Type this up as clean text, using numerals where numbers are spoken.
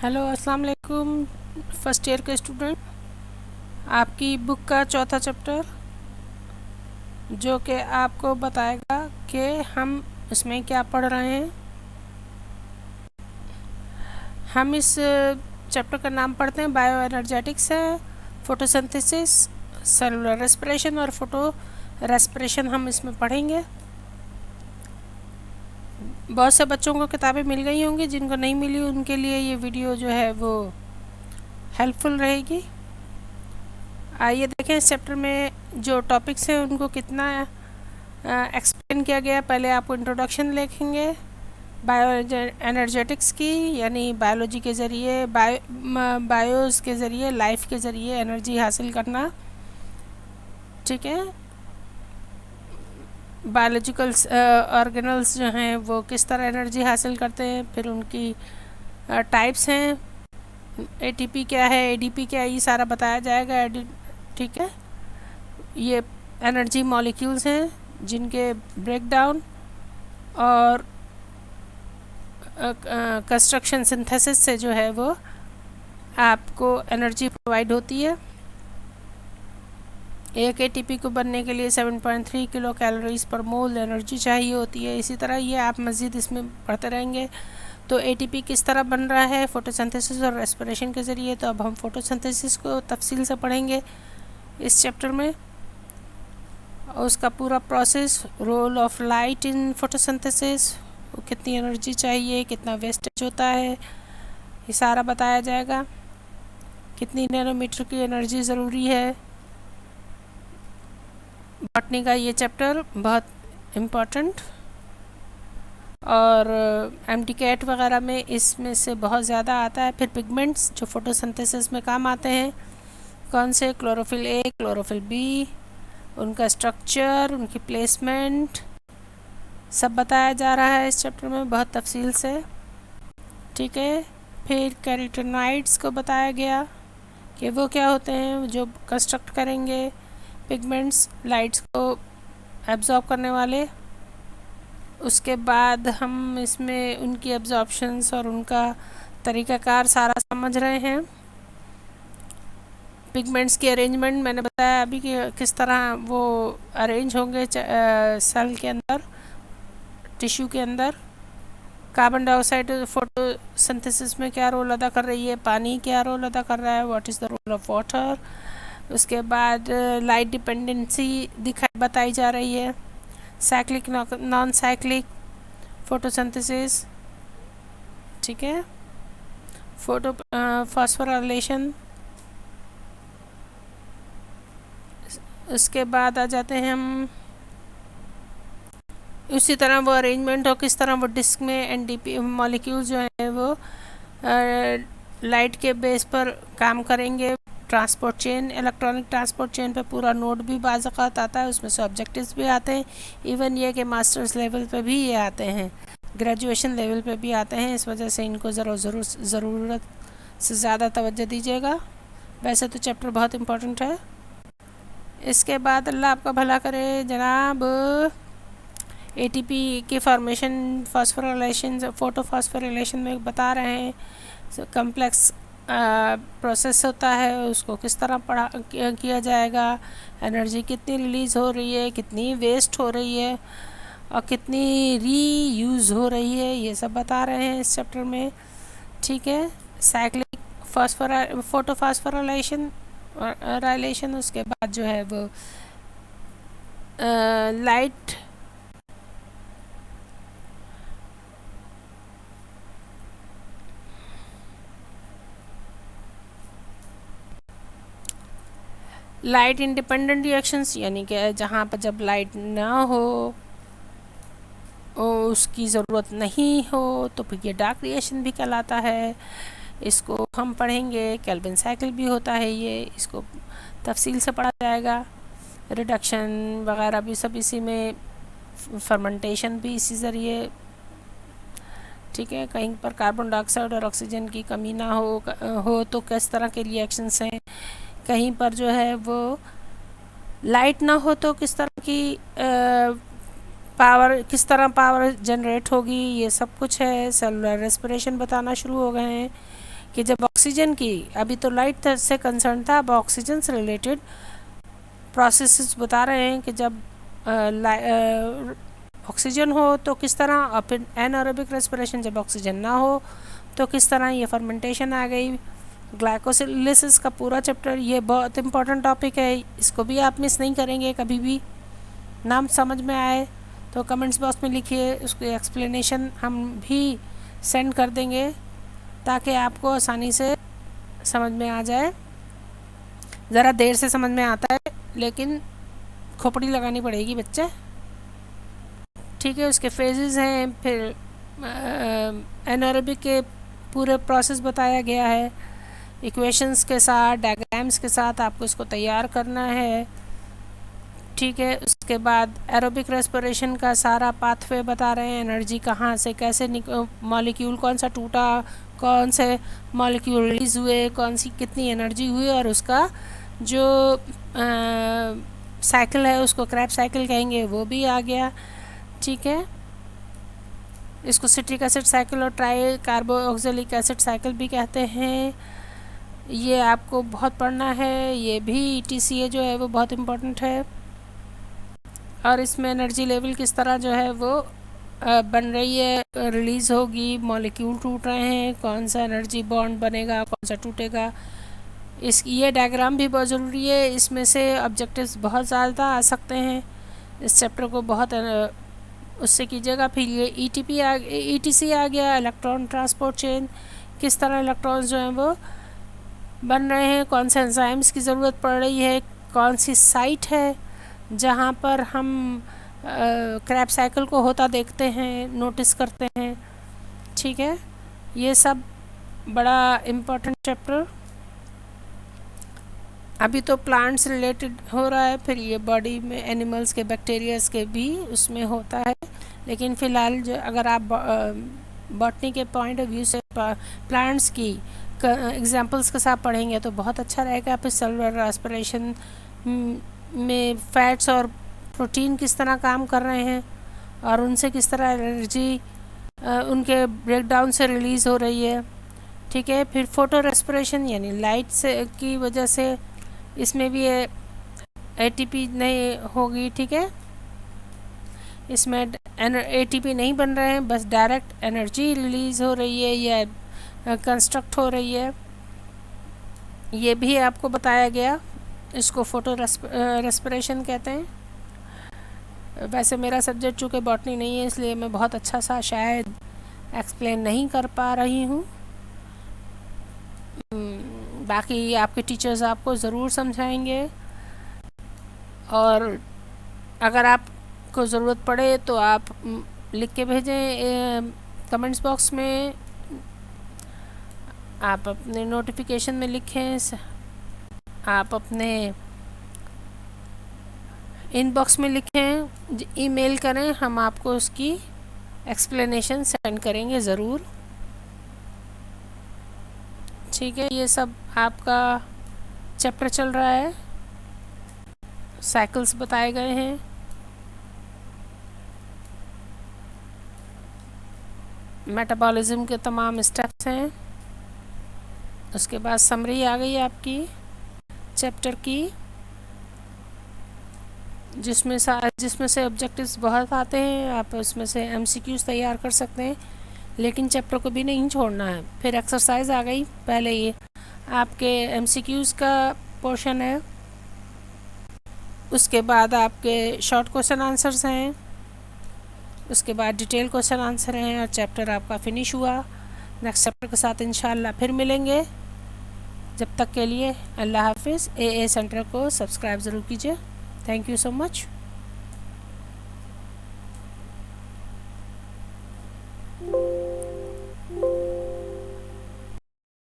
Hello अस्सलाम वालेकुम first year के स्टूडेंट। आपकी बुक का चौथा चैप्टर जो कि आपको बताएगा कि हम इसमें क्या पढ़ रहे हैं। हम इस चैप्टर का नाम पढ़ते हैं बायो एनर्जेटिक्स है, फोटोसिंथेसिस, सेलुलर रेस्पिरेशन और फोटो रेस्पिरेशन हम इसमें पढ़ेंगे। बहुत से बच्चों को किताबें मिल गई होंगी, जिनको नहीं मिली उनके लिए ये वीडियो जो है वो हेल्पफुल रहेगी। आइए देखें इस चैप्टर में जो टॉपिक्स हैं उनको कितना एक्सप्लेन किया गया। पहले आपको इंट्रोडक्शन लिखेंगे बायो एनर्जेटिक्स की, यानी बायोलॉजी के ज़रिए बायोस के ज़रिए लाइफ के ज़रिए एनर्जी हासिल करना। ठीक है, बायोलॉजिकल ऑर्गेनल्स जो हैं वो किस तरह एनर्जी हासिल करते हैं, फिर उनकी टाइप्स हैं, एटीपी क्या है, एडीपी क्या है, ये सारा बताया जाएगा। ठीक है, ये एनर्जी मॉलिक्यूल्स हैं जिनके ब्रेकडाउन और कंस्ट्रक्शन सिंथेसिस से जो है वो आपको एनर्जी प्रोवाइड होती है। एक एटीपी को बनने के लिए 7.3 किलो कैलोरीज पर मोल एनर्जी चाहिए होती है। इसी तरह ये आप मज़ीद इसमें पढ़ते रहेंगे। तो एटीपी किस तरह बन रहा है, फोटोसिंथेसिस और रेस्पिरेशन के ज़रिए। तो अब हम फोटोसिंथेसिस को तफसील से पढ़ेंगे इस चैप्टर में, और उसका पूरा process, role of light in photosynthesis, कितनी एनर्जी चाहिए, कितना वेस्टेज होता है, ये सारा बताया जाएगा। कितनी नैनोमीटर की एनर्जी ज़रूरी है। बॉटनी का ये चैप्टर बहुत इम्पोर्टेंट, और एमटीकेट वगैरह में इसमें से बहुत ज़्यादा आता है। फिर पिगमेंट्स जो फोटोसिंथेसिस में काम आते हैं, कौन से, क्लोरोफिल ए, क्लोरोफिल बी, उनका स्ट्रक्चर, उनकी प्लेसमेंट, सब बताया जा रहा है इस चैप्टर में बहुत तफसील से। ठीक है, फिर कैरोटीनॉइड्स को बताया गया कि वो क्या होते हैं जो कंस्ट्रक्ट करेंगे पिगमेंट्स, लाइट्स को एब्जॉर्ब करने वाले। उसके बाद हम इसमें उनकी एब्जॉर्प्शंस और उनका तरीक़ाकार सारा समझ रहे हैं। पिगमेंट्स की अरेंजमेंट मैंने बताया अभी कि किस तरह वो अरेंज होंगे सेल के अंदर, टिश्यू के अंदर। कार्बन डाइऑक्साइड फोटोसिंथेसिस में क्या रोल अदा कर रही है, पानी क्या रोल अदा कर रहा है, what is the role of water. उसके बाद लाइट डिपेंडेंसी बताई जा रही है, साइक्लिक नॉन साइक्लिक फोटोसिंथेसिस। ठीक है, फॉस्फोराइलेशन। उसके बाद आ जाते हैं हम उसी तरह वो अरेंजमेंट और किस तरह वो डिस्क में एनडीपी मॉलिक्यूल्स जो हैं वो लाइट के बेस पर काम करेंगे। Transport chain, electronic transport chain पे पूरा नोड भी बाज़ाक़त आता है, उसमें से ऑब्जेक्टिव्स भी आते हैं। इवन ये कि मास्टर्स लेवल पे भी ये आते हैं, ग्रेजुएशन लेवल पे भी आते हैं। इस वजह से इनको ज़रूरत से ज़्यादा तवज्जो दीजिएगा। वैसे तो चैप्टर बहुत इम्पोर्टेंट है। इसके बाद अल्लाह आपका भला करे जनाब, एटीपी की फॉर्मेशन फॉस्फोराइलेशन फोटोफॉस्फोराइलेशन में बता रहे हैं। कम्प्लेक्स प्रोसेस होता है, उसको किस तरह किया जाएगा, एनर्जी कितनी रिलीज़ हो रही है, कितनी वेस्ट हो रही है और कितनी रीयूज़ हो रही है, ये सब बता रहे हैं इस चैप्टर में। ठीक है, साइक्लिक फोटोफॉस्फोराइलेशन राइलेशन। उसके बाद जो है वो लाइट लाइट इंडिपेंडेंट रिएक्शंस, यानी कि जहाँ पर जब लाइट ना हो, उसकी ज़रूरत नहीं हो, तो फिर ये डार्क रिएक्शन भी कहलाता है। इसको हम पढ़ेंगे। केल्विन साइकिल भी होता है ये, इसको तफसील से पढ़ा जाएगा। रिडक्शन वगैरह भी सब इसी में, फर्मेंटेशन भी इसी ज़रिए। ठीक है, कहीं पर कार्बन डाइऑक्साइड और ऑक्सीजन की कमी ना हो तो किस तरह के रिएक्शंस हैं। कहीं पर जो है वो लाइट ना हो तो किस तरह की किस तरह पावर जनरेट होगी, ये सब कुछ है। सेलुलर रेस्पिरेशन बताना शुरू हो गए हैं कि जब ऑक्सीजन की, अभी तो लाइट से कंसर्न था, अब ऑक्सीजन से रिलेटेड प्रोसेसेस बता रहे हैं कि जब ऑक्सीजन हो तो किस तरह, और फिर एनारोबिक रेस्पिरेशन जब ऑक्सीजन ना हो तो किस तरह, ये फर्मेंटेशन आ गई, ग्लाइकोसिलिसिस का पूरा चैप्टर, ये बहुत इंपॉर्टेंट टॉपिक है, इसको भी आप मिस नहीं करेंगे कभी भी। नाम समझ में आए तो कमेंट्स बॉक्स में लिखिए, उसकी एक्सप्लेनेशन हम भी सेंड कर देंगे ताकि आपको आसानी से समझ में आ जाए। ज़रा देर से समझ में आता है लेकिन खोपड़ी लगानी पड़ेगी बच्चे, ठीक है। उसके फेजेस हैं, फिर एनारोबिक के पूरे प्रोसेस बताया गया है, इक्वेशंस के साथ, डायग्राम्स के साथ आपको इसको तैयार करना है, ठीक है। उसके बाद एरोबिक रेस्पिरेशन का सारा पाथवे बता रहे हैं, एनर्जी कहाँ से कैसे मॉलिक्यूल कौन सा टूटा, कौन से मॉलिक्यूल रिलीज़ हुए, कौन सी कितनी एनर्जी हुई, और उसका जो साइकिल है उसको क्रैब साइकिल कहेंगे, वो भी आ गया, ठीक है। इसको सिट्रिक एसिड साइकिल और ट्राई कार्बोक्सिलिक एसिड साइकिल भी कहते हैं। ये आपको बहुत पढ़ना है, ये भी ETCA जो है वो बहुत इम्पोर्टेंट है, और इसमें एनर्जी लेवल किस तरह जो है वो बन रही है, रिलीज़ होगी, मॉलिक्यूल टूट रहे हैं, कौन सा एनर्जी बॉन्ड बनेगा, कौन सा टूटेगा। ये डायग्राम भी बहुत ज़रूरी है, इसमें से ऑब्जेक्टिव्स बहुत ज़्यादा आ सकते हैं, इस चैप्टर को बहुत उससे कीजिएगा। फिर ये ETC आ गया, इलेक्ट्रॉन ट्रांसपोर्ट चेन, किस तरह इलेक्ट्रॉन्स जो हैं वो बन रहे हैं, कौन से एंजाइम्स की ज़रूरत पड़ रही है, कौन सी साइट है जहाँ पर हम क्रैब साइकिल को होता देखते हैं, नोटिस करते हैं, ठीक है। ये सब बड़ा इम्पोर्टेंट चैप्टर। अभी तो प्लांट्स रिलेटेड हो रहा है, फिर ये बॉडी में एनिमल्स के, बैक्टीरियाज के भी उसमें होता है, लेकिन फ़िलहाल जो अगर आप बॉटनी के पॉइंट ऑफ व्यू से प्लांट्स की एग्जांपल्स के साथ पढ़ेंगे तो बहुत अच्छा रहेगा। फिर सेलुलर रेस्पिरेशन में फैट्स और प्रोटीन किस तरह काम कर रहे हैं और उनसे किस तरह एनर्जी उनके ब्रेकडाउन से रिलीज़ हो रही है, ठीक है। फिर फोटो रेस्पिरेशन यानी लाइट से की वजह से इसमें भी ATP नहीं होगी, ठीक है। इसमें ATP नहीं बन रहे हैं, बस डायरेक्ट एनर्जी रिलीज़ हो रही है या कंस्ट्रक्ट हो रही है, ये भी आपको बताया गया। इसको फोटो रेस्पिरेशन कहते हैं। वैसे मेरा सब्जेक्ट चूँकि बॉटनी नहीं है इसलिए मैं बहुत अच्छा सा शायद एक्सप्लेन नहीं कर पा रही हूँ, बाकी आपके टीचर्स आपको ज़रूर समझाएंगे, और अगर आपको ज़रूरत पड़े तो आप लिख के भेजें कमेंट्स बॉक्स में, आप अपने नोटिफिकेशन में लिखें, आप अपने इनबॉक्स में लिखें, ईमेल करें, हम आपको उसकी एक्सप्लेनेशन सेंड करेंगे ज़रूर, ठीक है। ये सब आपका चैप्टर चल रहा है, साइकिल्स बताए गए हैं, मेटाबॉलिज्म के तमाम स्टेप्स हैं, उसके बाद समरी आ गई आपकी चैप्टर की, जिसमें से ऑब्जेक्टिव्स बहुत आते हैं, आप उसमें से MCQs तैयार कर सकते हैं, लेकिन चैप्टर को भी नहीं छोड़ना है। फिर एक्सरसाइज आ गई, पहले ये आपके MCQs का पोर्शन है, उसके बाद आपके शॉर्ट क्वेश्चन आंसर्स हैं, उसके बाद डिटेल क्वेश्चन आंसर हैं, और चैप्टर आपका फिनिश हुआ। नेक्स्ट चैप्टर के साथ इंशाल्लाह फिर मिलेंगे, जब तक के लिए अल्लाह हाफिज़। AA सेंटर को सब्सक्राइब ज़रूर कीजिए। Thank you so much.